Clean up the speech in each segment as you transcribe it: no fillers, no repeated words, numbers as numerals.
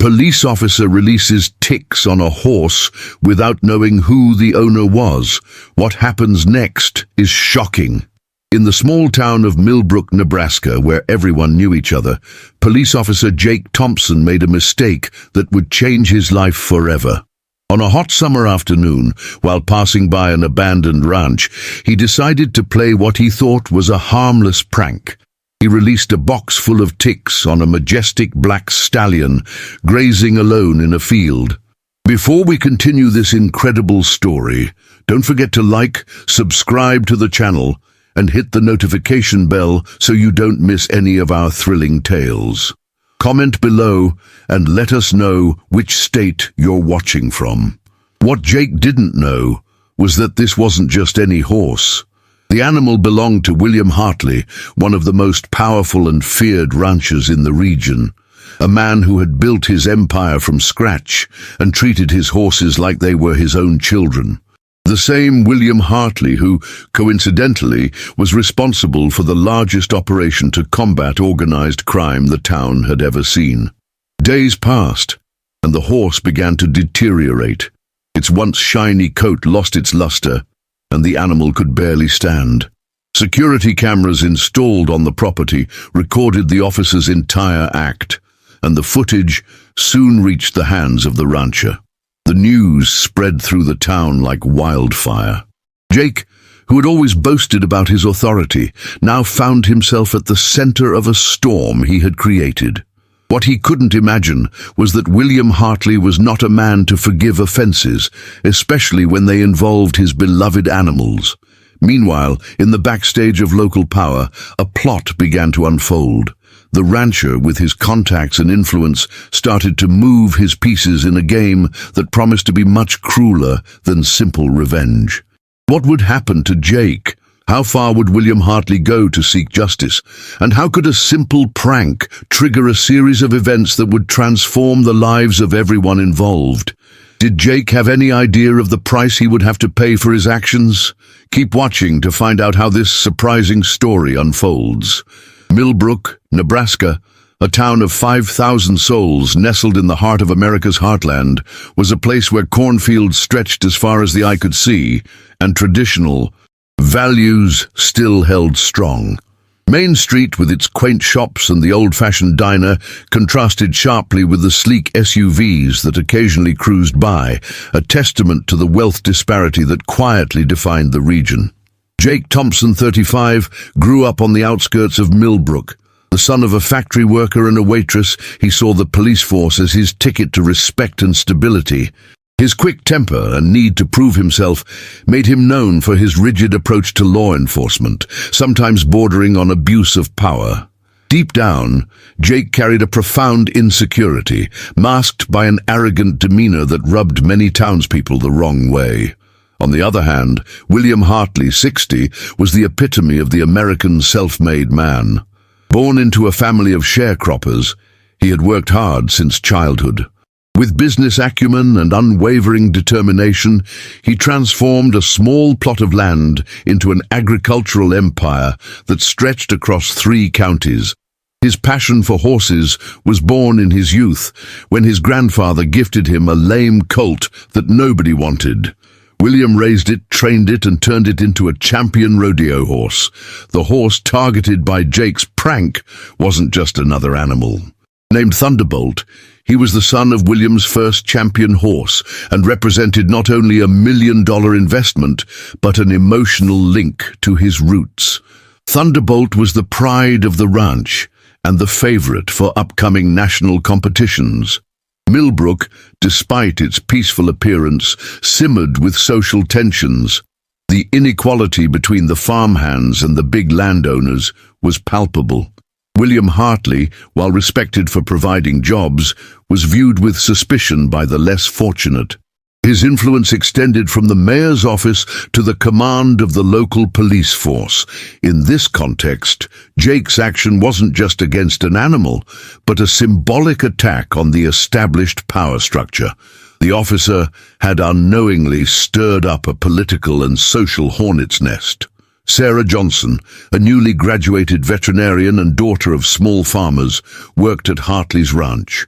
Police officer releases ticks on a horse without knowing who the owner was. What happens next is shocking. In the small town of Millbrook, Nebraska, where everyone knew each other, police officer Jake Thompson made a mistake that would change his life forever. On a hot summer afternoon, while passing by an abandoned ranch, he decided to play what he thought was a harmless prank. He released a box full of ticks on a majestic black stallion, grazing alone in a field. Before we continue this incredible story, don't forget to like, subscribe to the channel, and hit the notification bell so you don't miss any of our thrilling tales. Comment below and let us know which state you're watching from. What Jake didn't know was that this wasn't just any horse. The animal belonged to William Hartley, one of the most powerful and feared ranchers in the region, a man who had built his empire from scratch and treated his horses like they were his own children. The same William Hartley who, coincidentally, was responsible for the largest operation to combat organized crime the town had ever seen. Days passed, and the horse began to deteriorate. Its once shiny coat lost its luster, and the animal could barely stand. Security cameras installed on the property recorded the officer's entire act, and the footage soon reached the hands of the rancher. The news spread through the town like wildfire. Jake, who had always boasted about his authority, now found himself at the center of a storm he had created. What he couldn't imagine was that William Hartley was not a man to forgive offenses, especially when they involved his beloved animals. Meanwhile, in the backstage of local power, a plot began to unfold. The rancher, with his contacts and influence, started to move his pieces in a game that promised to be much crueler than simple revenge. What would happen to Jake? How far would William Hartley go to seek justice? And how could a simple prank trigger a series of events that would transform the lives of everyone involved? Did Jake have any idea of the price he would have to pay for his actions? Keep watching to find out how this surprising story unfolds. Millbrook, Nebraska, a town of 5,000 souls nestled in the heart of America's heartland, was a place where cornfields stretched as far as the eye could see, and traditional values still held strong. Main Street, with its quaint shops and the old-fashioned diner, contrasted sharply with the sleek SUVs that occasionally cruised by, a testament to the wealth disparity that quietly defined the region. Jake Thompson, 35, grew up on the outskirts of Millbrook. The son of a factory worker and a waitress, he saw the police force as his ticket to respect and stability. His quick temper and need to prove himself made him known for his rigid approach to law enforcement, sometimes bordering on abuse of power. Deep down, Jake carried a profound insecurity, masked by an arrogant demeanor that rubbed many townspeople the wrong way. On the other hand, William Hartley, 60, was the epitome of the American self-made man. Born into a family of sharecroppers, he had worked hard since childhood. With business acumen and unwavering determination, he transformed a small plot of land into an agricultural empire that stretched across 3 counties. His passion for horses was born in his youth, when his grandfather gifted him a lame colt that nobody wanted. William raised it, trained it, and turned it into a champion rodeo horse. The horse targeted by Jake's prank wasn't just another animal. Named Thunderbolt, he was the son of William's first champion horse and represented not only a $1 million investment, but an emotional link to his roots. Thunderbolt was the pride of the ranch and the favorite for upcoming national competitions. Millbrook, despite its peaceful appearance, simmered with social tensions. The inequality between the farmhands and the big landowners was palpable. William Hartley, while respected for providing jobs, was viewed with suspicion by the less fortunate. His influence extended from the mayor's office to the command of the local police force. In this context, Jake's action wasn't just against an animal, but a symbolic attack on the established power structure. The officer had unknowingly stirred up a political and social hornet's nest. Sarah Johnson, a newly graduated veterinarian and daughter of small farmers, worked at Hartley's ranch.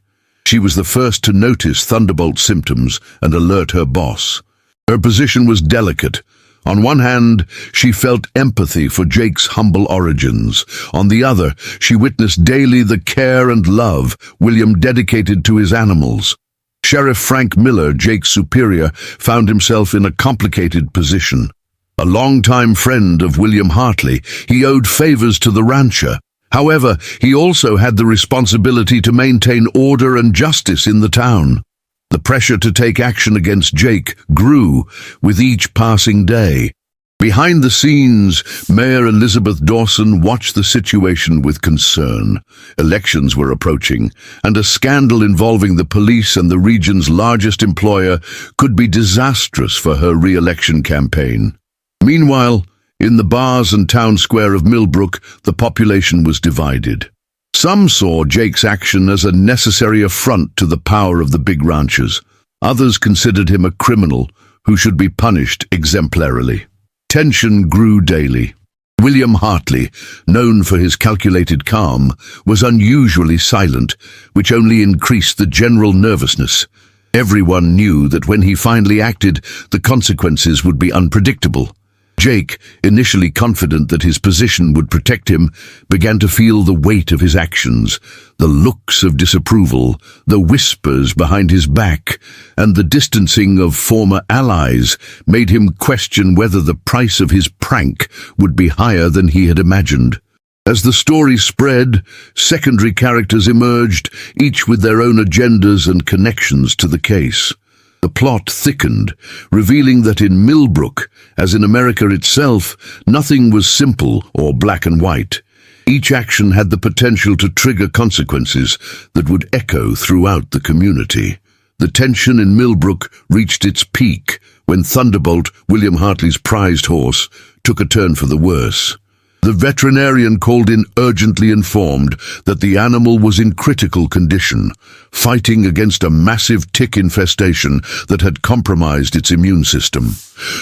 She was the first to notice Thunderbolt's symptoms and alert her boss. Her position was delicate. On one hand, she felt empathy for Jake's humble origins. On the other, she witnessed daily the care and love William dedicated to his animals. Sheriff Frank Miller, Jake's superior, found himself in a complicated position. A longtime friend of William Hartley, he owed favors to the rancher. However, he also had the responsibility to maintain order and justice in the town. The pressure to take action against Jake grew with each passing day. Behind the scenes, Mayor Elizabeth Dawson watched the situation with concern. Elections were approaching, and a scandal involving the police and the region's largest employer could be disastrous for her re-election campaign. Meanwhile, in the bars and town square of Millbrook, the population was divided. Some saw Jake's action as a necessary affront to the power of the big ranchers. Others considered him a criminal who should be punished exemplarily. Tension grew daily. William Hartley, known for his calculated calm, was unusually silent, which only increased the general nervousness. Everyone knew that when he finally acted, the consequences would be unpredictable. Jake, initially confident that his position would protect him, began to feel the weight of his actions, the looks of disapproval, the whispers behind his back, and the distancing of former allies made him question whether the price of his prank would be higher than he had imagined. As the story spread, secondary characters emerged, each with their own agendas and connections to the case. The plot thickened, revealing that in Millbrook, as in America itself, nothing was simple or black and white. Each action had the potential to trigger consequences that would echo throughout the community. The tension in Millbrook reached its peak when Thunderbolt, William Hartley's prized horse, took a turn for the worse. The veterinarian called in urgently informed that the animal was in critical condition, fighting against a massive tick infestation that had compromised its immune system.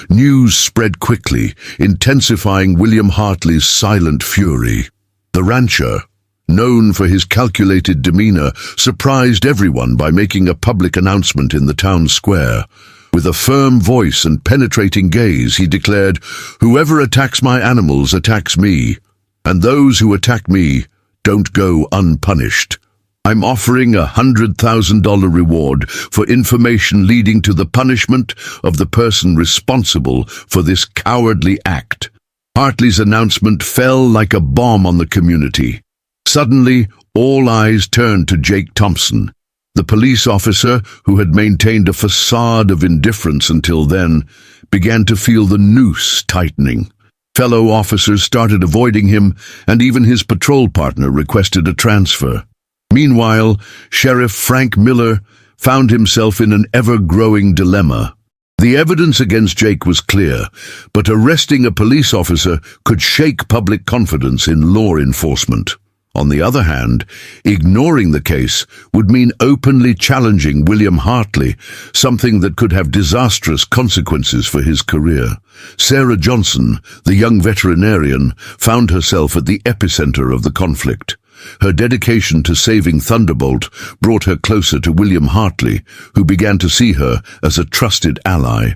News spread quickly, intensifying William Hartley's silent fury. The rancher, known for his calculated demeanor, surprised everyone by making a public announcement in the town square. With a firm voice and penetrating gaze, he declared, "Whoever attacks my animals attacks me, and those who attack me don't go unpunished. I'm offering a $100,000 reward for information leading to the punishment of the person responsible for this cowardly act." Hartley's announcement fell like a bomb on the community. Suddenly, all eyes turned to Jake Thompson. The police officer, who had maintained a facade of indifference until then, began to feel the noose tightening. Fellow officers started avoiding him, and even his patrol partner requested a transfer. Meanwhile, Sheriff Frank Miller found himself in an ever-growing dilemma. The evidence against Jake was clear, but arresting a police officer could shake public confidence in law enforcement. On the other hand, ignoring the case would mean openly challenging William Hartley, something that could have disastrous consequences for his career. Sarah Johnson, the young veterinarian, found herself at the epicenter of the conflict. Her dedication to saving Thunderbolt brought her closer to William Hartley, who began to see her as a trusted ally.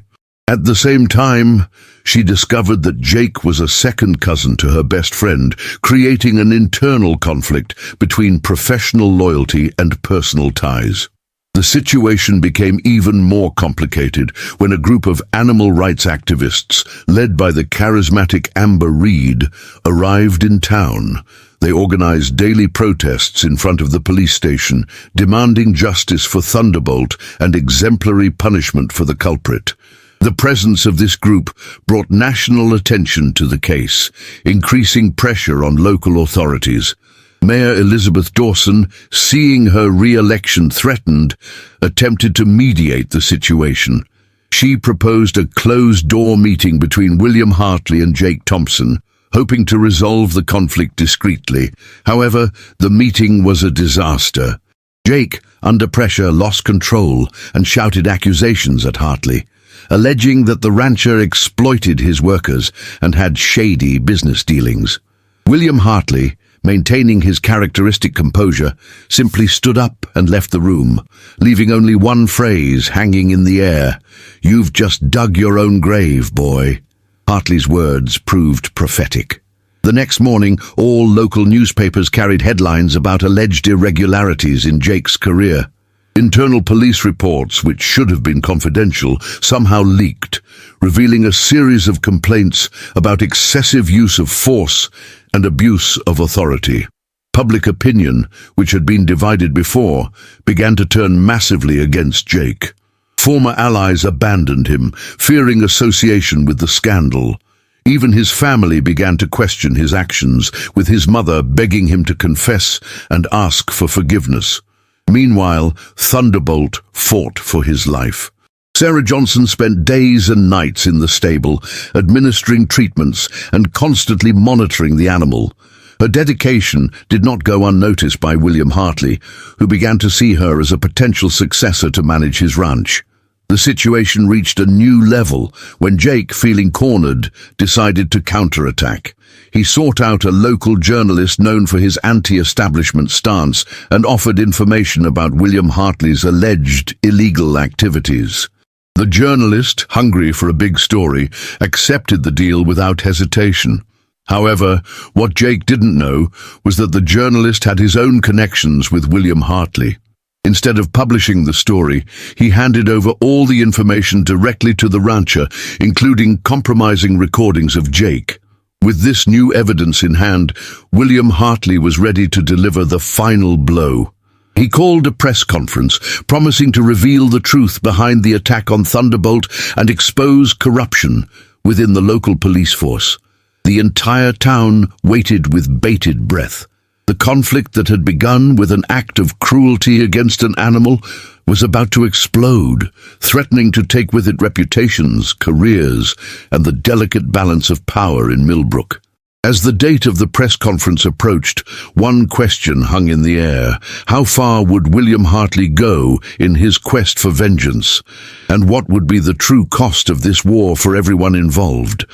At the same time, she discovered that Jake was a second cousin to her best friend, creating an internal conflict between professional loyalty and personal ties. The situation became even more complicated when a group of animal rights activists, led by the charismatic Amber Reed, arrived in town. They organized daily protests in front of the police station, demanding justice for Thunderbolt and exemplary punishment for the culprit. The presence of this group brought national attention to the case, increasing pressure on local authorities. Mayor Elizabeth Dawson, seeing her re-election threatened, attempted to mediate the situation. She proposed a closed-door meeting between William Hartley and Jake Thompson, hoping to resolve the conflict discreetly. However, the meeting was a disaster. Jake, under pressure, lost control and shouted accusations at Hartley, alleging that the rancher exploited his workers and had shady business dealings. William Hartley, maintaining his characteristic composure, simply stood up and left the room, leaving only one phrase hanging in the air: "You've just dug your own grave, boy." Hartley's words proved prophetic. The next morning, all local newspapers carried headlines about alleged irregularities in Jake's career. Internal police reports, which should have been confidential, somehow leaked, revealing a series of complaints about excessive use of force and abuse of authority. Public opinion, which had been divided before, began to turn massively against Jake. Former allies abandoned him, fearing association with the scandal. Even his family began to question his actions, with his mother begging him to confess and ask for forgiveness. Meanwhile, Thunderbolt fought for his life. Sarah Johnson spent days and nights in the stable, administering treatments and constantly monitoring the animal. Her dedication did not go unnoticed by William Hartley, who began to see her as a potential successor to manage his ranch. The situation reached a new level when Jake, feeling cornered, decided to counterattack. He sought out a local journalist known for his anti-establishment stance and offered information about William Hartley's alleged illegal activities. The journalist, hungry for a big story, accepted the deal without hesitation. However, what Jake didn't know was that the journalist had his own connections with William Hartley. Instead of publishing the story, he handed over all the information directly to the rancher, including compromising recordings of Jake. With this new evidence in hand, William Hartley was ready to deliver the final blow. He called a press conference, promising to reveal the truth behind the attack on Thunderbolt and expose corruption within the local police force. The entire town waited with bated breath. The conflict that had begun with an act of cruelty against an animal was about to explode, threatening to take with it reputations, careers, and the delicate balance of power in Millbrook. As the date of the press conference approached, one question hung in the air. How far would William Hartley go in his quest for vengeance? And what would be the true cost of this war for everyone involved?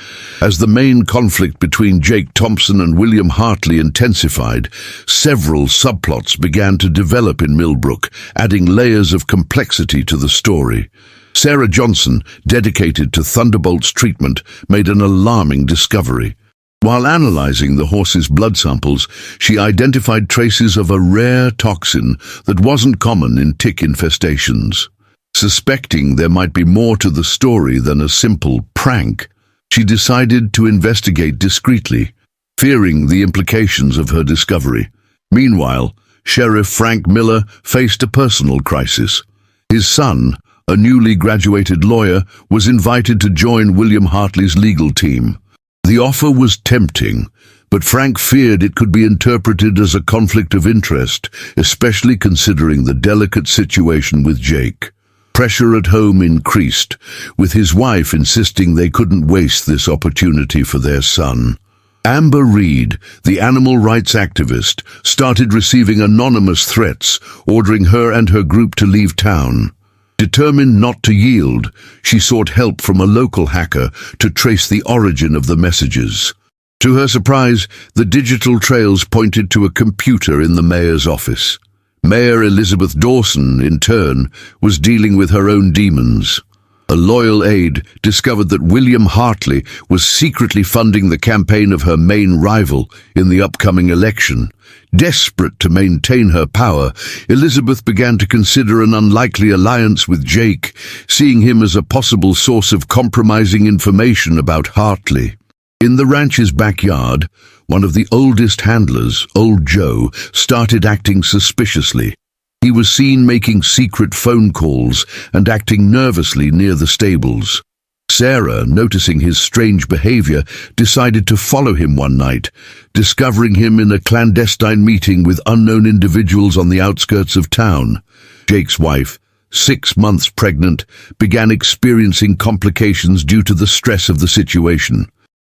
As the main conflict between Jake Thompson and William Hartley intensified, several subplots began to develop in Millbrook, adding layers of complexity to the story. Sarah Johnson, dedicated to Thunderbolt's treatment, made an alarming discovery. While analyzing the horse's blood samples, she identified traces of a rare toxin that wasn't common in tick infestations. Suspecting there might be more to the story than a simple prank, she decided to investigate discreetly, fearing the implications of her discovery. Meanwhile, Sheriff Frank Miller faced a personal crisis. His son, a newly graduated lawyer, was invited to join William Hartley's legal team. The offer was tempting, but Frank feared it could be interpreted as a conflict of interest, especially considering the delicate situation with Jake. Pressure at home increased, with his wife insisting they couldn't waste this opportunity for their son. Amber Reed, the animal rights activist, started receiving anonymous threats, ordering her and her group to leave town. Determined not to yield, she sought help from a local hacker to trace the origin of the messages. To her surprise, the digital trails pointed to a computer in the mayor's office. Mayor Elizabeth Dawson, in turn, was dealing with her own demons. A loyal aide discovered that William Hartley was secretly funding the campaign of her main rival in the upcoming election. Desperate to maintain her power, Elizabeth began to consider an unlikely alliance with Jake, seeing him as a possible source of compromising information about Hartley. In the ranch's backyard, one of the oldest handlers, Old Joe, started acting suspiciously. He was seen making secret phone calls and acting nervously near the stables. Sarah, noticing his strange behavior, decided to follow him one night, discovering him in a clandestine meeting with unknown individuals on the outskirts of town. Jake's wife, 6 months pregnant, began experiencing complications due to the stress of the situation.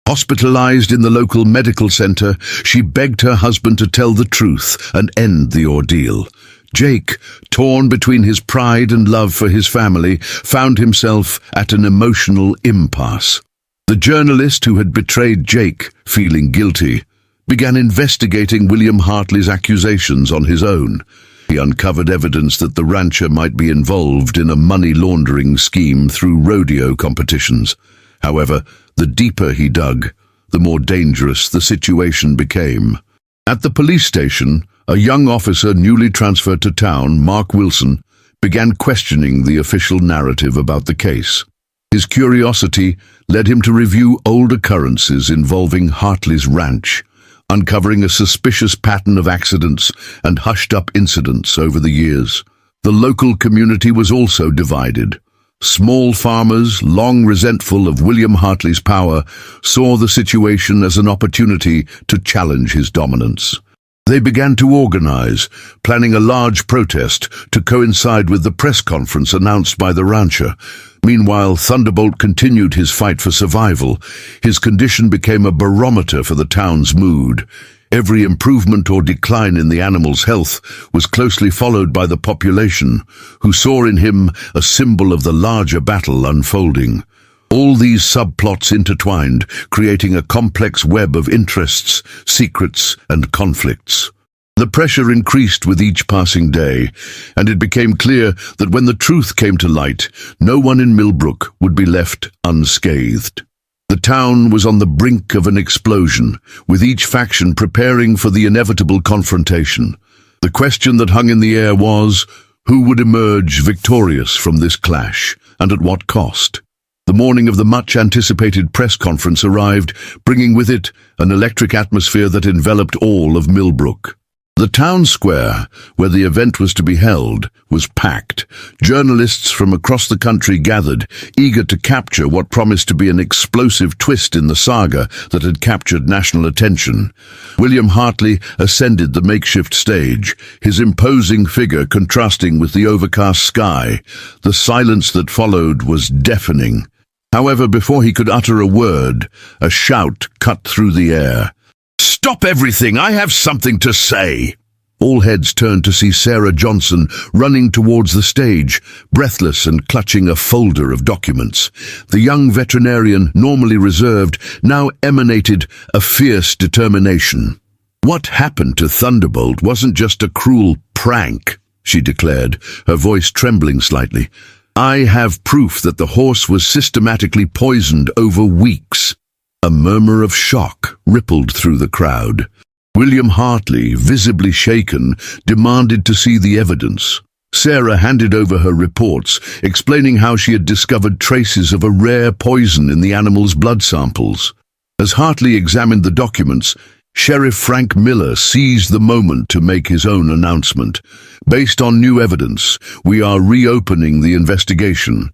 Hospitalized in the local medical center, she begged her husband to tell the truth and end the ordeal. Jake, torn between his pride and love for his family, found himself at an emotional impasse. The journalist who had betrayed Jake, feeling guilty, began investigating William Hartley's accusations on his own. He uncovered evidence that the rancher might be involved in a money laundering scheme through rodeo competitions. However, the deeper he dug, the more dangerous the situation became. At the police station, a young officer newly transferred to town, Mark Wilson, began questioning the official narrative about the case. His curiosity led him to review old occurrences involving Hartley's ranch, uncovering a suspicious pattern of accidents and hushed-up incidents over the years. The local community was also divided. Small farmers, long resentful of William Hartley's power, saw the situation as an opportunity to challenge his dominance. They began to organize, planning a large protest to coincide with the press conference announced by the rancher. Meanwhile, Thunderbolt continued his fight for survival. His condition became a barometer for the town's mood. Every improvement or decline in the animal's health was closely followed by the population, who saw in him a symbol of the larger battle unfolding. All these subplots intertwined, creating a complex web of interests, secrets, and conflicts. The pressure increased with each passing day, and it became clear that when the truth came to light, no one in Millbrook would be left unscathed. The town was on the brink of an explosion, with each faction preparing for the inevitable confrontation. The question that hung in the air was, who would emerge victorious from this clash, and at what cost? The morning of the much-anticipated press conference arrived, bringing with it an electric atmosphere that enveloped all of Millbrook. The town square, where the event was to be held, was packed. Journalists from across the country gathered, eager to capture what promised to be an explosive twist in the saga that had captured national attention. William Hartley ascended the makeshift stage, his imposing figure contrasting with the overcast sky. The silence that followed was deafening. However, before he could utter a word, a shout cut through the air. "Stop everything! I have something to say!" All heads turned to see Sarah Johnson running towards the stage, breathless and clutching a folder of documents. The young veterinarian, normally reserved, now emanated a fierce determination. "What happened to Thunderbolt wasn't just a cruel prank," she declared, her voice trembling slightly. "I have proof that the horse was systematically poisoned over weeks." A murmur of shock rippled through the crowd. William Hartley, visibly shaken, demanded to see the evidence. Sarah handed over her reports, explaining how she had discovered traces of a rare poison in the animal's blood samples. As Hartley examined the documents, Sheriff Frank Miller seized the moment to make his own announcement. "Based on new evidence, we are reopening the investigation.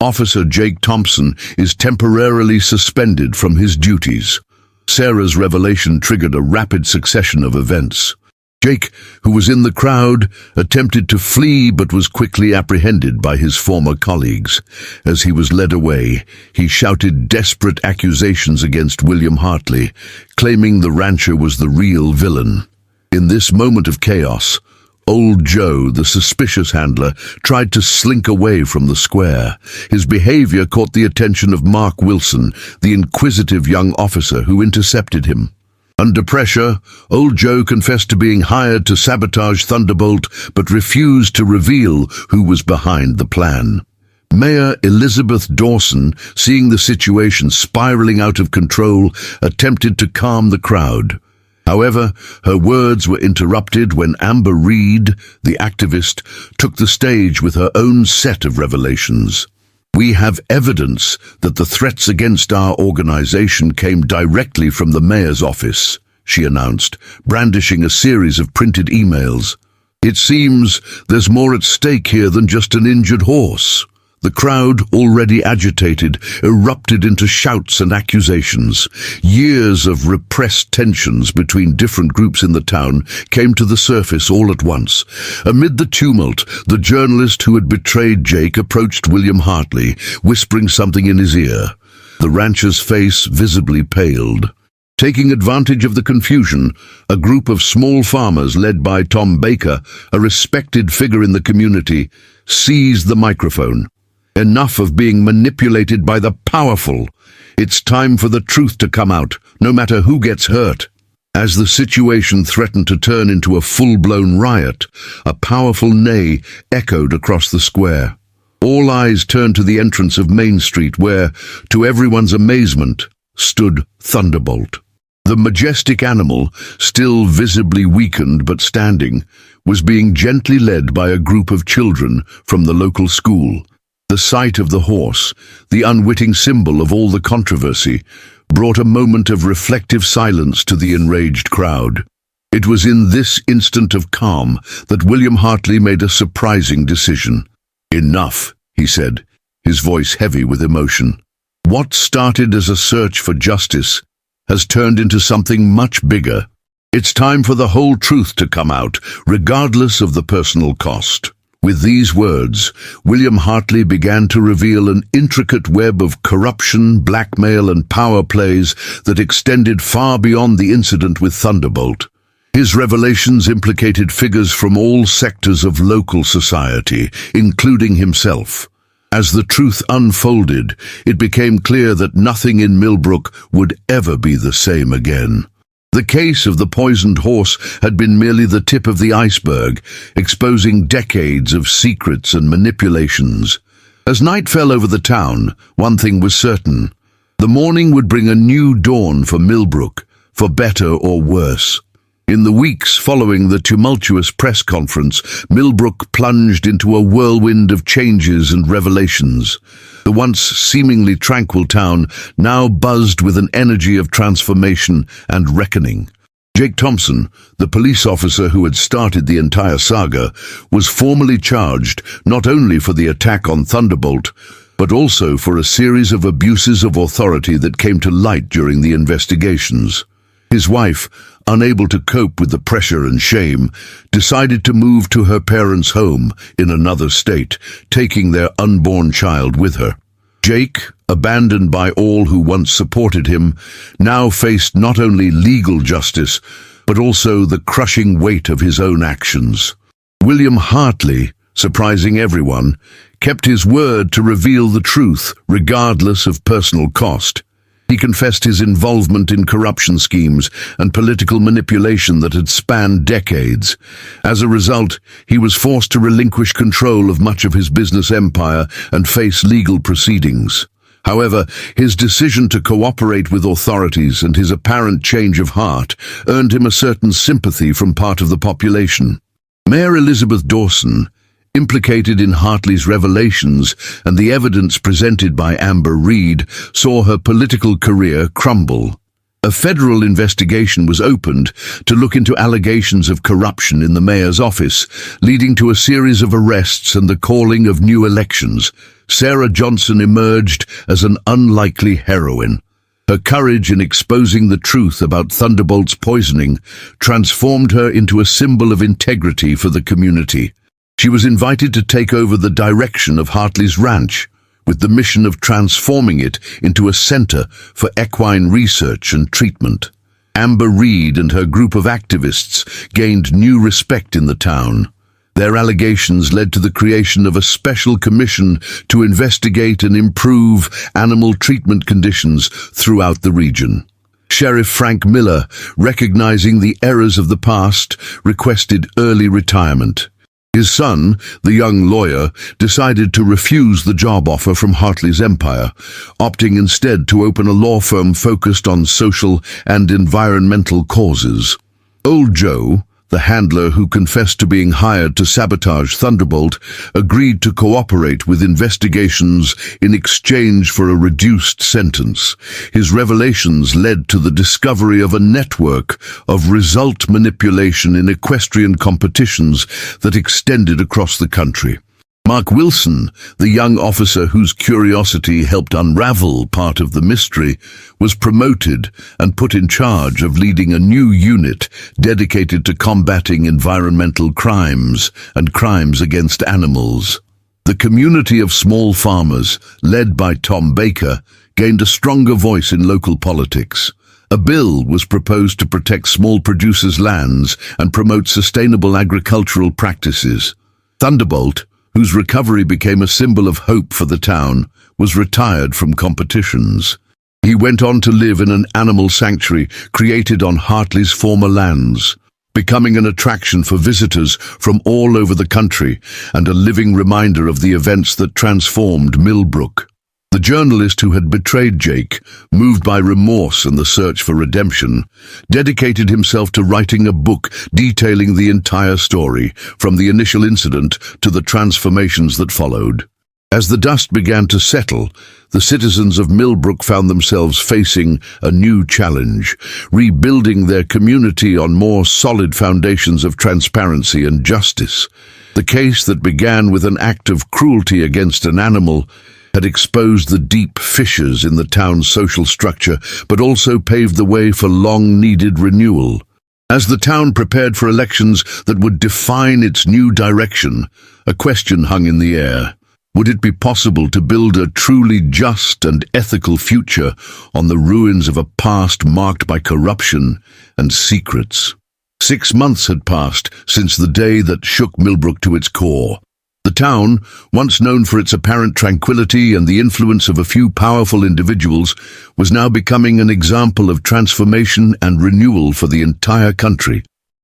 Officer Jake Thompson is temporarily suspended from his duties." Sarah's revelation triggered a rapid succession of events. Jake, who was in the crowd, attempted to flee but was quickly apprehended by his former colleagues. As he was led away, he shouted desperate accusations against William Hartley, claiming the rancher was the real villain. In this moment of chaos, Old Joe, the suspicious handler, tried to slink away from the square. His behavior caught the attention of Mark Wilson, the inquisitive young officer who intercepted him. Under pressure, Old Joe confessed to being hired to sabotage Thunderbolt, but refused to reveal who was behind the plan. Mayor Elizabeth Dawson, seeing the situation spiraling out of control, attempted to calm the crowd. However, her words were interrupted when Amber Reed, the activist, took the stage with her own set of revelations. "We have evidence that the threats against our organization came directly from the mayor's office," she announced, brandishing a series of printed emails. "It seems there's more at stake here than just an injured horse." The crowd, already agitated, erupted into shouts and accusations. Years of repressed tensions between different groups in the town came to the surface all at once. Amid the tumult, the journalist who had betrayed Jake approached William Hartley, whispering something in his ear. The rancher's face visibly paled. Taking advantage of the confusion, a group of small farmers led by Tom Baker, a respected figure in the community, seized the microphone. "Enough of being manipulated by the powerful. It's time for the truth to come out, no matter who gets hurt." As the situation threatened to turn into a full-blown riot, a powerful neigh echoed across the square. All eyes turned to the entrance of Main Street where, to everyone's amazement, stood Thunderbolt. The majestic animal, still visibly weakened but standing, was being gently led by a group of children from the local school. The sight of the horse, the unwitting symbol of all the controversy, brought a moment of reflective silence to the enraged crowd. It was in this instant of calm that William Hartley made a surprising decision. "Enough," he said, his voice heavy with emotion. "What started as a search for justice has turned into something much bigger. It's time for the whole truth to come out, regardless of the personal cost." With these words, William Hartley began to reveal an intricate web of corruption, blackmail, and power plays that extended far beyond the incident with Thunderbolt. His revelations implicated figures from all sectors of local society, including himself. As the truth unfolded, it became clear that nothing in Millbrook would ever be the same again. The case of the poisoned horse had been merely the tip of the iceberg, exposing decades of secrets and manipulations. As night fell over the town, one thing was certain. The morning would bring a new dawn for Millbrook, for better or worse. In the weeks following the tumultuous press conference, Millbrook plunged into a whirlwind of changes and revelations. The once seemingly tranquil town now buzzed with an energy of transformation and reckoning. Jake Thompson, the police officer who had started the entire saga, was formally charged not only for the attack on Thunderbolt, but also for a series of abuses of authority that came to light during the investigations. His wife, unable to cope with the pressure and shame, decided to move to her parents' home in another state, taking their unborn child with her. Jake, abandoned by all who once supported him, now faced not only legal justice, but also the crushing weight of his own actions. William Hartley, surprising everyone, kept his word to reveal the truth, regardless of personal cost. He confessed his involvement in corruption schemes and political manipulation that had spanned decades. As a result, he was forced to relinquish control of much of his business empire and face legal proceedings. However, his decision to cooperate with authorities and his apparent change of heart earned him a certain sympathy from part of the population. Mayor Elizabeth Dawson, implicated in Hartley's revelations and the evidence presented by Amber Reed, saw her political career crumble. A federal investigation was opened to look into allegations of corruption in the mayor's office, leading to a series of arrests and the calling of new elections. Sarah Johnson emerged as an unlikely heroine. Her courage in exposing the truth about Thunderbolt's poisoning transformed her into a symbol of integrity for the community. She was invited to take over the direction of Hartley's ranch, with the mission of transforming it into a center for equine research and treatment. Amber Reed and her group of activists gained new respect in the town. Their allegations led to the creation of a special commission to investigate and improve animal treatment conditions throughout the region. Sheriff Frank Miller, recognizing the errors of the past, requested early retirement. His son, the young lawyer, decided to refuse the job offer from Hartley's empire, opting instead to open a law firm focused on social and environmental causes. Old Joe, the handler who confessed to being hired to sabotage Thunderbolt, agreed to cooperate with investigations in exchange for a reduced sentence. His revelations led to the discovery of a network of result manipulation in equestrian competitions that extended across the country. Mark Wilson, the young officer whose curiosity helped unravel part of the mystery, was promoted and put in charge of leading a new unit dedicated to combating environmental crimes and crimes against animals. The community of small farmers, led by Tom Baker, gained a stronger voice in local politics. A bill was proposed to protect small producers' lands and promote sustainable agricultural practices. Thunderbolt, whose recovery became a symbol of hope for the town, was retired from competitions. He went on to live in an animal sanctuary created on Hartley's former lands, becoming an attraction for visitors from all over the country and a living reminder of the events that transformed Millbrook. The journalist who had betrayed Jake, moved by remorse and the search for redemption, dedicated himself to writing a book detailing the entire story, from the initial incident to the transformations that followed. As the dust began to settle, the citizens of Millbrook found themselves facing a new challenge, rebuilding their community on more solid foundations of transparency and justice. The case that began with an act of cruelty against an animal had exposed the deep fissures in the town's social structure, but also paved the way for long-needed renewal. As the town prepared for elections that would define its new direction, a question hung in the air. Would it be possible to build a truly just and ethical future on the ruins of a past marked by corruption and secrets? 6 months had passed since the day that shook Millbrook to its core. The town, once known for its apparent tranquility and the influence of a few powerful individuals, was now becoming an example of transformation and renewal for the entire country.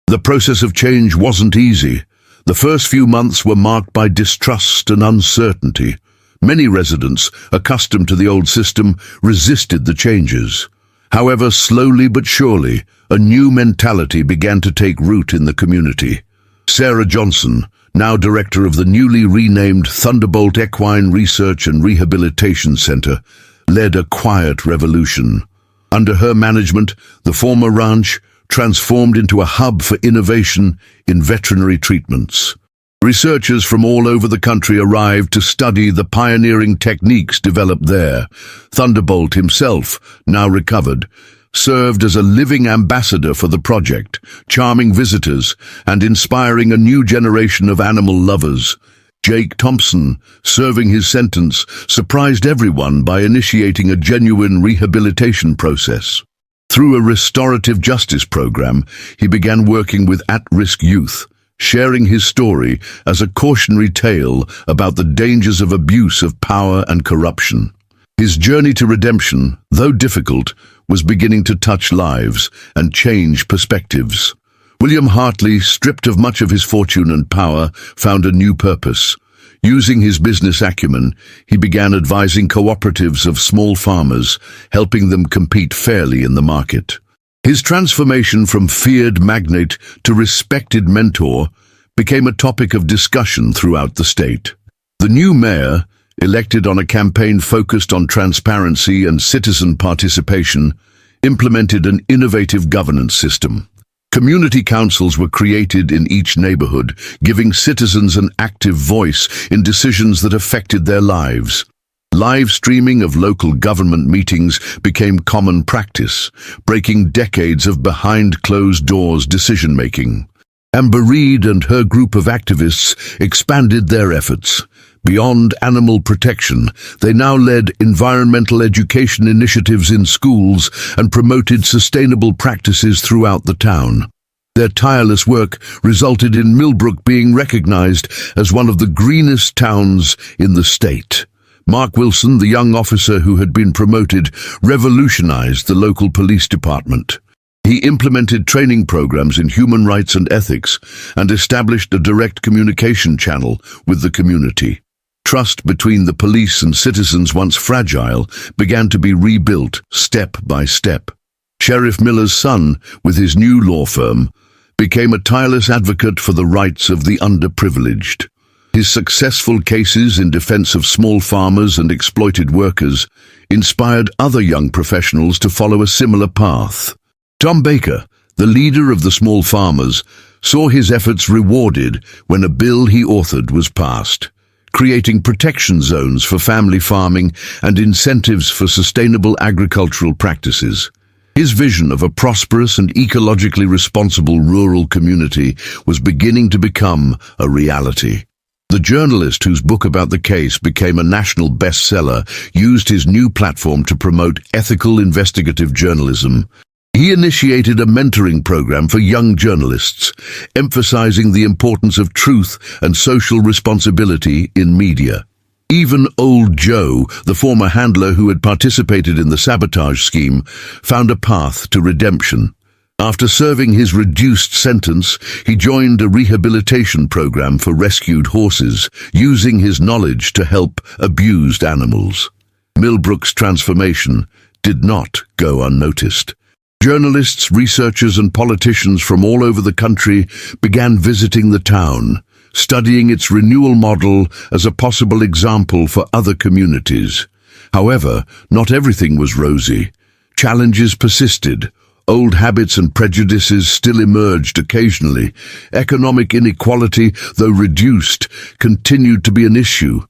The process of change wasn't easy. The first few months were marked by distrust and uncertainty. Many residents, accustomed to the old system, resisted the changes. However, slowly but surely, a new mentality began to take root in the community. Sarah Johnson, now director of the newly renamed Thunderbolt Equine Research and Rehabilitation Center, led a quiet revolution. Under her management, the former ranch transformed into a hub for innovation in veterinary treatments. Researchers from all over the country arrived to study the pioneering techniques developed there. Thunderbolt himself, now recovered, served as a living ambassador for the project, charming visitors and inspiring a new generation of animal lovers. Jake Thompson, serving his sentence, surprised everyone by initiating a genuine rehabilitation process. Through a restorative justice program, he began working with at-risk youth, sharing his story as a cautionary tale about the dangers of abuse of power and corruption. His journey to redemption, though difficult, was beginning to touch lives and change perspectives. William Hartley, stripped of much of his fortune and power, found a new purpose. Using his business acumen, he began advising cooperatives of small farmers, helping them compete fairly in the market. His transformation from feared magnate to respected mentor became a topic of discussion throughout the state. The new mayor, elected on a campaign focused on transparency and citizen participation, implemented an innovative governance system. Community councils were created in each neighborhood, giving citizens an active voice in decisions that affected their lives. Live streaming of local government meetings became common practice, breaking decades of behind-closed-doors decision-making. Amber Reed and her group of activists expanded their efforts. Beyond animal protection, they now led environmental education initiatives in schools and promoted sustainable practices throughout the town. Their tireless work resulted in Millbrook being recognized as one of the greenest towns in the state. Mark Wilson, the young officer who had been promoted, revolutionized the local police department. He implemented training programs in human rights and ethics and established a direct communication channel with the community. Trust between the police and citizens, once fragile, began to be rebuilt step by step. Sheriff Miller's son, with his new law firm, became a tireless advocate for the rights of the underprivileged. His successful cases in defense of small farmers and exploited workers inspired other young professionals to follow a similar path. Tom Baker, the leader of the small farmers, saw his efforts rewarded when a bill he authored was passed, creating protection zones for family farming and incentives for sustainable agricultural practices. His vision of a prosperous and ecologically responsible rural community was beginning to become a reality. The journalist whose book about the case became a national bestseller used his new platform to promote ethical investigative journalism. He initiated a mentoring program for young journalists, emphasizing the importance of truth and social responsibility in media. Even old Joe, the former handler who had participated in the sabotage scheme, found a path to redemption. After serving his reduced sentence, he joined a rehabilitation program for rescued horses, using his knowledge to help abused animals. Millbrook's transformation did not go unnoticed. Journalists, researchers, and politicians from all over the country began visiting the town, studying its renewal model as a possible example for other communities. However, not everything was rosy. Challenges persisted. Old habits and prejudices still emerged occasionally. Economic inequality, though reduced, continued to be an issue,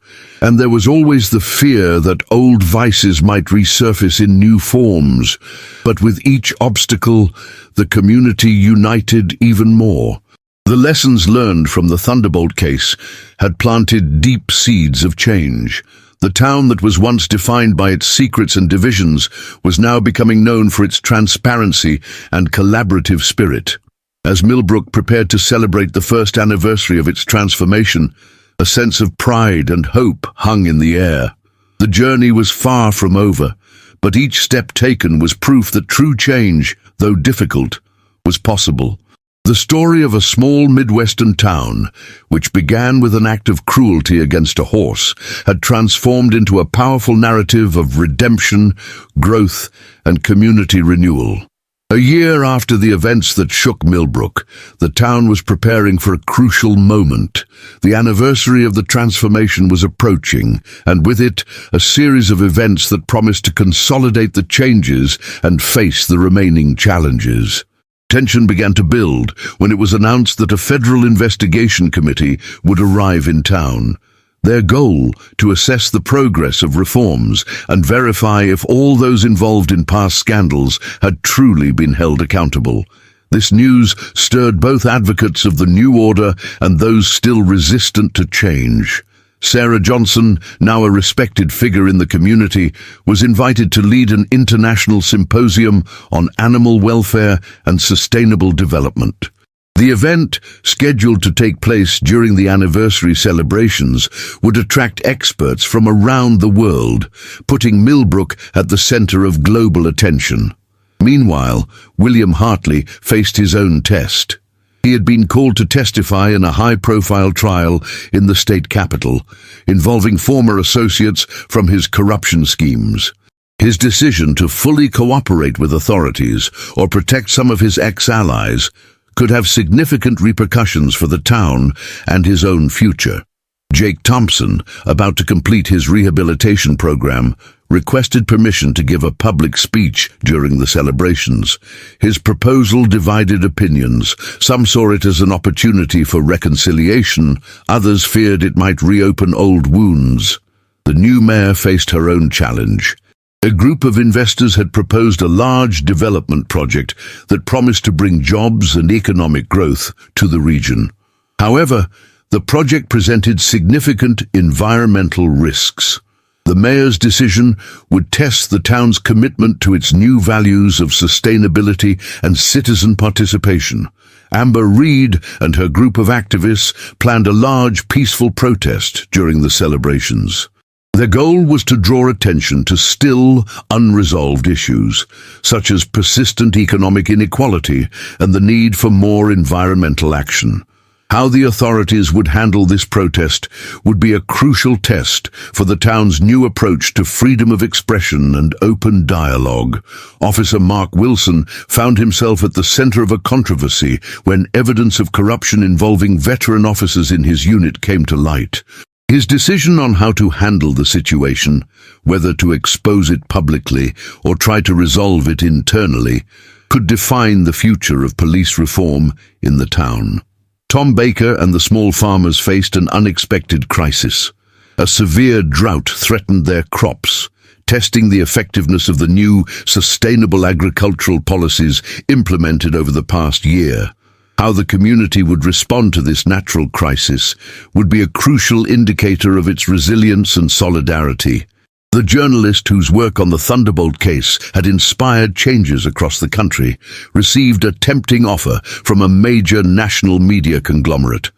and there was always the fear that old vices might resurface in new forms. But with each obstacle, the community united even more. The lessons learned from the Thunderbolt case had planted deep seeds of change. The town that was once defined by its secrets and divisions was now becoming known for its transparency and collaborative spirit. As Millbrook prepared to celebrate the first anniversary of its transformation, a sense of pride and hope hung in the air. The journey was far from over, but each step taken was proof that true change, though difficult, was possible. The story of a small Midwestern town, which began with an act of cruelty against a horse, had transformed into a powerful narrative of redemption, growth, and community renewal. A year after the events that shook Millbrook, the town was preparing for a crucial moment. The anniversary of the transformation was approaching, and with it, a series of events that promised to consolidate the changes and face the remaining challenges. Tension began to build when it was announced that a federal investigation committee would arrive in town. Their goal, to assess the progress of reforms and verify if all those involved in past scandals had truly been held accountable. This news stirred both advocates of the new order and those still resistant to change. Sarah Johnson, now a respected figure in the community, was invited to lead an international symposium on animal welfare and sustainable development. The event, scheduled to take place during the anniversary celebrations, would attract experts from around the world, putting Millbrook at the center of global attention. Meanwhile, William Hartley faced his own test. He had been called to testify in a high-profile trial in the state capital, involving former associates from his corruption schemes. His decision to fully cooperate with authorities or protect some of his ex-allies could have significant repercussions for the town and his own future. Jake Thompson, about to complete his rehabilitation program, requested permission to give a public speech during the celebrations. His proposal divided opinions. Some saw it as an opportunity for reconciliation, others feared it might reopen old wounds. The new mayor faced her own challenge. A group of investors had proposed a large development project that promised to bring jobs and economic growth to the region. However, the project presented significant environmental risks. The mayor's decision would test the town's commitment to its new values of sustainability and citizen participation. Amber Reed and her group of activists planned a large, peaceful protest during the celebrations. Their goal was to draw attention to still unresolved issues, such as persistent economic inequality and the need for more environmental action. How the authorities would handle this protest would be a crucial test for the town's new approach to freedom of expression and open dialogue. Officer Mark Wilson found himself at the center of a controversy when evidence of corruption involving veteran officers in his unit came to light. His decision on how to handle the situation, whether to expose it publicly or try to resolve it internally, could define the future of police reform in the town. Tom Baker and the small farmers faced an unexpected crisis. A severe drought threatened their crops, testing the effectiveness of the new sustainable agricultural policies implemented over the past year. How the community would respond to this natural crisis would be a crucial indicator of its resilience and solidarity. The journalist whose work on the Thunderbolt case had inspired changes across the country received a tempting offer from a major national media conglomerate.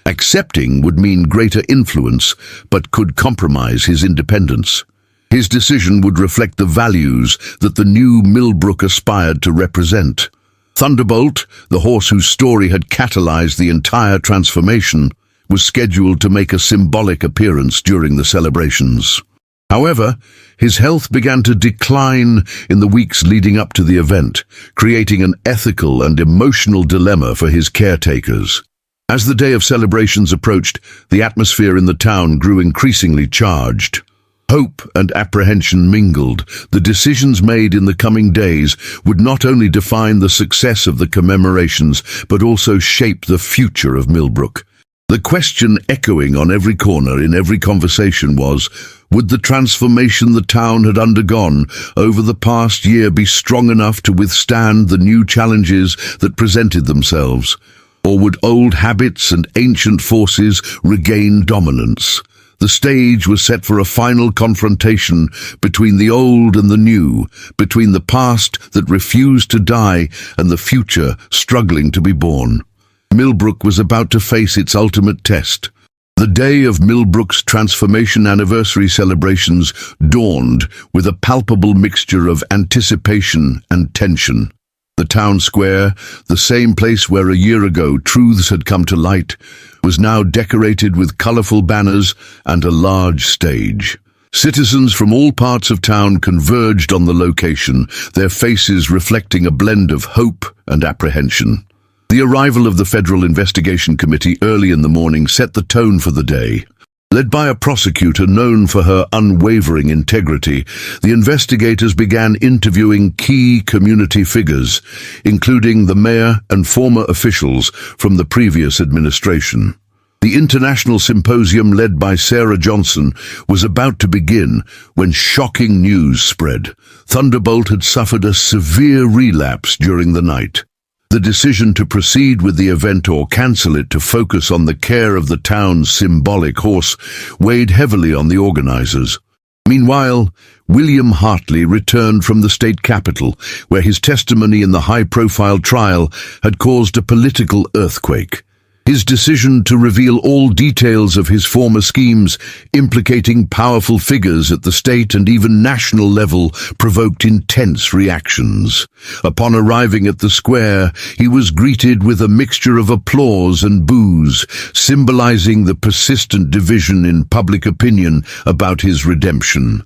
Accepting would mean greater influence, but could compromise his independence. His decision would reflect the values that the new Millbrook aspired to represent. Thunderbolt, the horse whose story had catalyzed the entire transformation, was scheduled to make a symbolic appearance during the celebrations. However, his health began to decline in the weeks leading up to the event, creating an ethical and emotional dilemma for his caretakers. As the day of celebrations approached, the atmosphere in the town grew increasingly charged. Hope and apprehension mingled. The decisions made in the coming days would not only define the success of the commemorations, but also shape the future of Millbrook. The question echoing on every corner in every conversation was, would the transformation the town had undergone over the past year be strong enough to withstand the new challenges that presented themselves? Or would old habits and ancient forces regain dominance? The stage was set for a final confrontation between the old and the new, between the past that refused to die and the future struggling to be born. Millbrook was about to face its ultimate test. The day of Millbrook's transformation anniversary celebrations dawned with a palpable mixture of anticipation and tension. The town square, the same place where a year ago truths had come to light, was now decorated with colorful banners and a large stage. Citizens from all parts of town converged on the location, their faces reflecting a blend of hope and apprehension. The arrival of the Federal Investigation Committee early in the morning set the tone for the day. Led by a prosecutor known for her unwavering integrity, the investigators began interviewing key community figures, including the mayor and former officials from the previous administration. The international symposium led by Sarah Johnson was about to begin when shocking news spread. Thunderbolt had suffered a severe relapse during the night. The decision to proceed with the event or cancel it to focus on the care of the town's symbolic horse weighed heavily on the organizers. Meanwhile, William Hartley returned from the state capitol, where his testimony in the high-profile trial had caused a political earthquake. His decision to reveal all details of his former schemes, implicating powerful figures at the state and even national level, provoked intense reactions. Upon arriving at the square, he was greeted with a mixture of applause and boos, symbolizing the persistent division in public opinion about his redemption.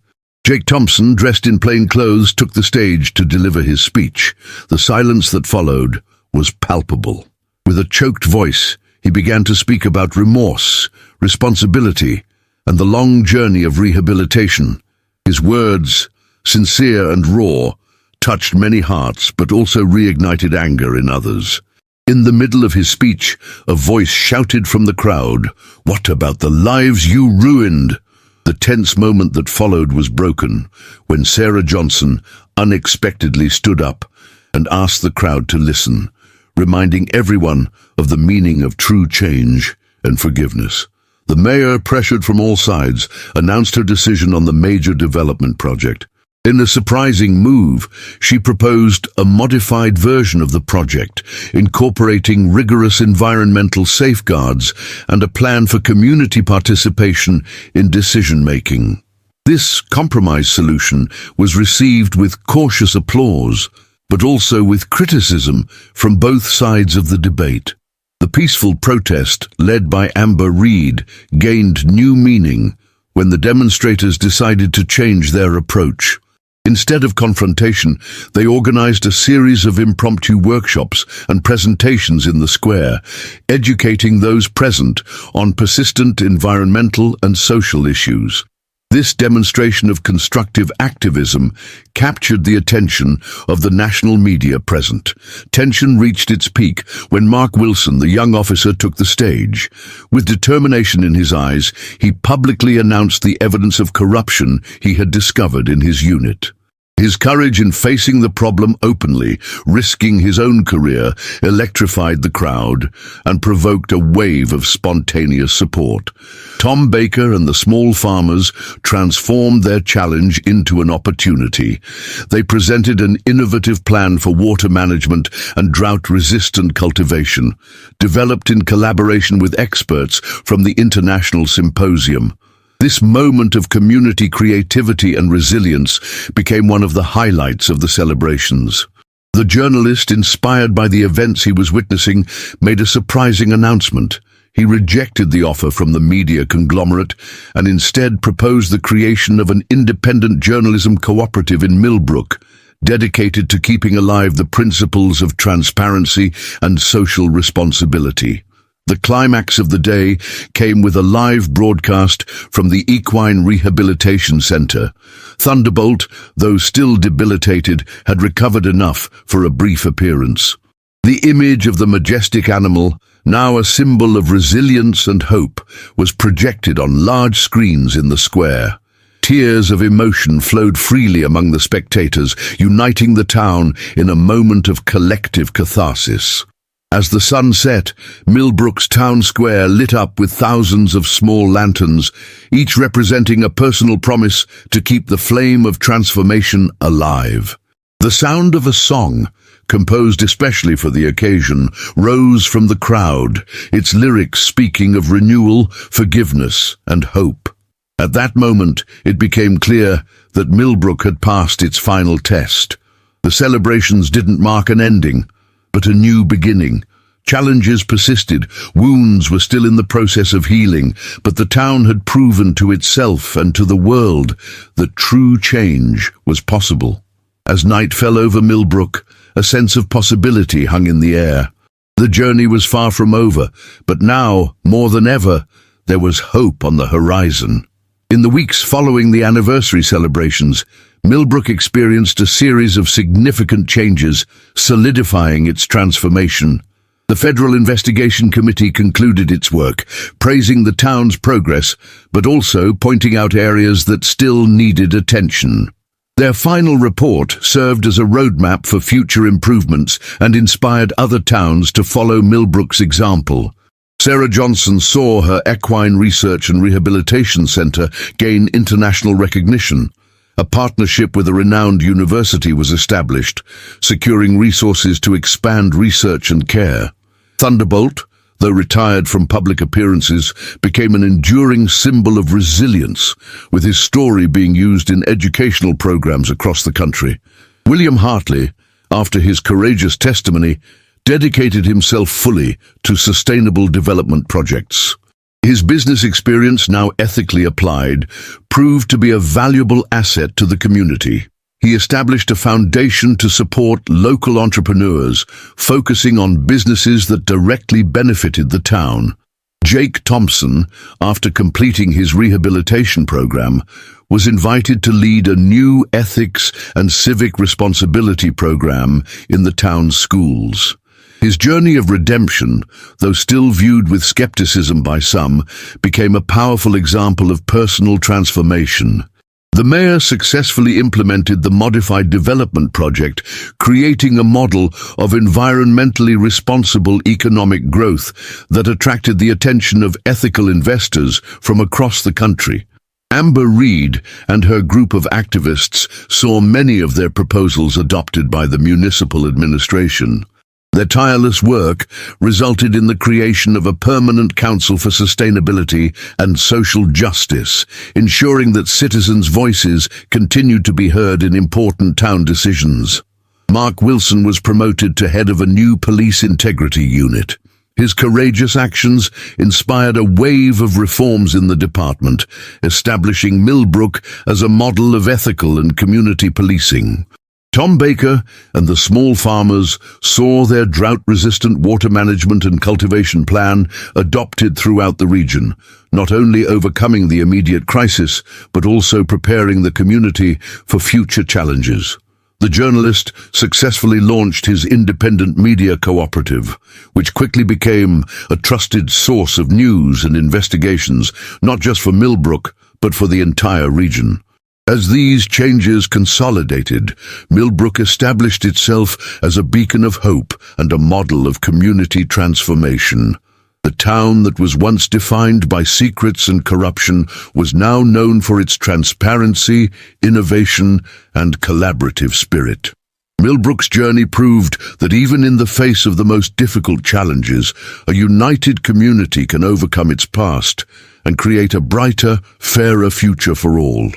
Jake Thompson, dressed in plain clothes, took the stage to deliver his speech. The silence that followed was palpable. With a choked voice, he began to speak about remorse, responsibility, and the long journey of rehabilitation. His words, sincere and raw, touched many hearts but also reignited anger in others. In the middle of his speech, a voice shouted from the crowd, "What about the lives you ruined?" The tense moment that followed was broken when Sarah Johnson unexpectedly stood up and asked the crowd to listen, reminding everyone of the meaning of true change and forgiveness. The mayor, pressured from all sides, announced her decision on the major development project. In a surprising move, she proposed a modified version of the project, incorporating rigorous environmental safeguards and a plan for community participation in decision-making. This compromise solution was received with cautious applause, but also with criticism from both sides of the debate. The peaceful protest, led by Amber Reed, gained new meaning when the demonstrators decided to change their approach. Instead of confrontation, they organized a series of impromptu workshops and presentations in the square, educating those present on persistent environmental and social issues. This demonstration of constructive activism captured the attention of the national media present. Tension reached its peak when Mark Wilson, the young officer, took the stage. With determination in his eyes, he publicly announced the evidence of corruption he had discovered in his unit. His courage in facing the problem openly, risking his own career, electrified the crowd and provoked a wave of spontaneous support. Tom Baker and the small farmers transformed their challenge into an opportunity. They presented an innovative plan for water management and drought-resistant cultivation, developed in collaboration with experts from the International Symposium. This moment of community creativity and resilience became one of the highlights of the celebrations. The journalist, inspired by the events he was witnessing, made a surprising announcement. He rejected the offer from the media conglomerate and instead proposed the creation of an independent journalism cooperative in Millbrook, dedicated to keeping alive the principles of transparency and social responsibility. The climax of the day came with a live broadcast from the Equine Rehabilitation Center. Thunderbolt, though still debilitated, had recovered enough for a brief appearance. The image of the majestic animal, now a symbol of resilience and hope, was projected on large screens in the square. Tears of emotion flowed freely among the spectators, uniting the town in a moment of collective catharsis. As the sun set, Millbrook's town square lit up with thousands of small lanterns, each representing a personal promise to keep the flame of transformation alive. The sound of a song, composed especially for the occasion, rose from the crowd, its lyrics speaking of renewal, forgiveness, and hope. At that moment, it became clear that Millbrook had passed its final test. The celebrations didn't mark an ending, but a new beginning. Challenges persisted, wounds were still in the process of healing, but the town had proven to itself and to the world that true change was possible. As night fell over Millbrook, a sense of possibility hung in the air. The journey was far from over, but now, more than ever, there was hope on the horizon. In the weeks following the anniversary celebrations, Millbrook experienced a series of significant changes, solidifying its transformation. The Federal Investigation Committee concluded its work, praising the town's progress, but also pointing out areas that still needed attention. Their final report served as a roadmap for future improvements and inspired other towns to follow Millbrook's example. Sarah Johnson saw her Equine Research and Rehabilitation Center gain international recognition. A partnership with a renowned university was established, securing resources to expand research and care. Thunderbolt, though retired from public appearances, became an enduring symbol of resilience, with his story being used in educational programs across the country. William Hartley, after his courageous testimony, dedicated himself fully to sustainable development projects. His business experience, now ethically applied, proved to be a valuable asset to the community. He established a foundation to support local entrepreneurs, focusing on businesses that directly benefited the town. Jake Thompson, after completing his rehabilitation program, was invited to lead a new ethics and civic responsibility program in the town's schools. His journey of redemption, though still viewed with skepticism by some, became a powerful example of personal transformation. The mayor successfully implemented the Modified Development Project, creating a model of environmentally responsible economic growth that attracted the attention of ethical investors from across the country. Amber Reed and her group of activists saw many of their proposals adopted by the municipal administration. Their tireless work resulted in the creation of a permanent council for sustainability and social justice, ensuring that citizens' voices continued to be heard in important town decisions. Mark Wilson was promoted to head of a new police integrity unit. His courageous actions inspired a wave of reforms in the department, establishing Millbrook as a model of ethical and community policing. Tom Baker and the small farmers saw their drought-resistant water management and cultivation plan adopted throughout the region, not only overcoming the immediate crisis, but also preparing the community for future challenges. The journalist successfully launched his independent media cooperative, which quickly became a trusted source of news and investigations, not just for Millbrook, but for the entire region. As these changes consolidated, Millbrook established itself as a beacon of hope and a model of community transformation. The town that was once defined by secrets and corruption was now known for its transparency, innovation, and collaborative spirit. Millbrook's journey proved that even in the face of the most difficult challenges, a united community can overcome its past and create a brighter, fairer future for all.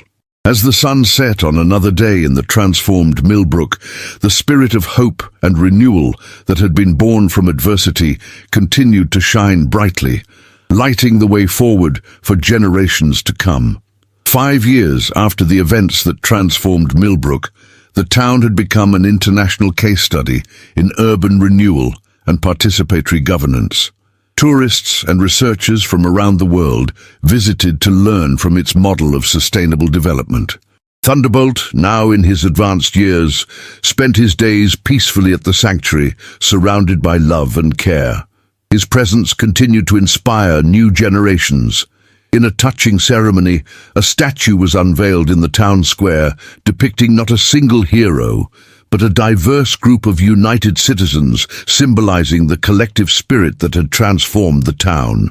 As the sun set on another day in the transformed Millbrook, the spirit of hope and renewal that had been born from adversity continued to shine brightly, lighting the way forward for generations to come. 5 years after the events that transformed Millbrook, the town had become an international case study in urban renewal and participatory governance. Tourists and researchers from around the world visited to learn from its model of sustainable development. Thunderbolt, now in his advanced years, spent his days peacefully at the sanctuary, surrounded by love and care. His presence continued to inspire new generations. In a touching ceremony, a statue was unveiled in the town square, depicting not a single hero, but a diverse group of united citizens, symbolizing the collective spirit that had transformed the town.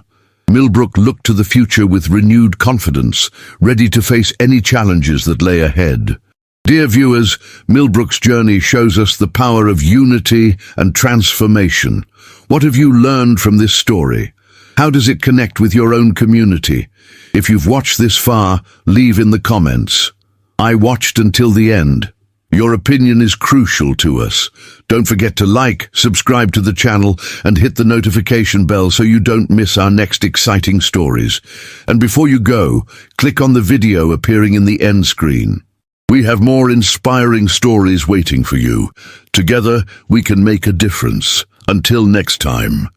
Millbrook looked to the future with renewed confidence, ready to face any challenges that lay ahead. Dear viewers, Millbrook's journey shows us the power of unity and transformation. What have you learned from this story? How does it connect with your own community? If you've watched this far, leave in the comments. I watched until the end. Your opinion is crucial to us. Don't forget to like, subscribe to the channel, and hit the notification bell so you don't miss our next exciting stories. And before you go, click on the video appearing in the end screen. We have more inspiring stories waiting for you. Together, we can make a difference. Until next time.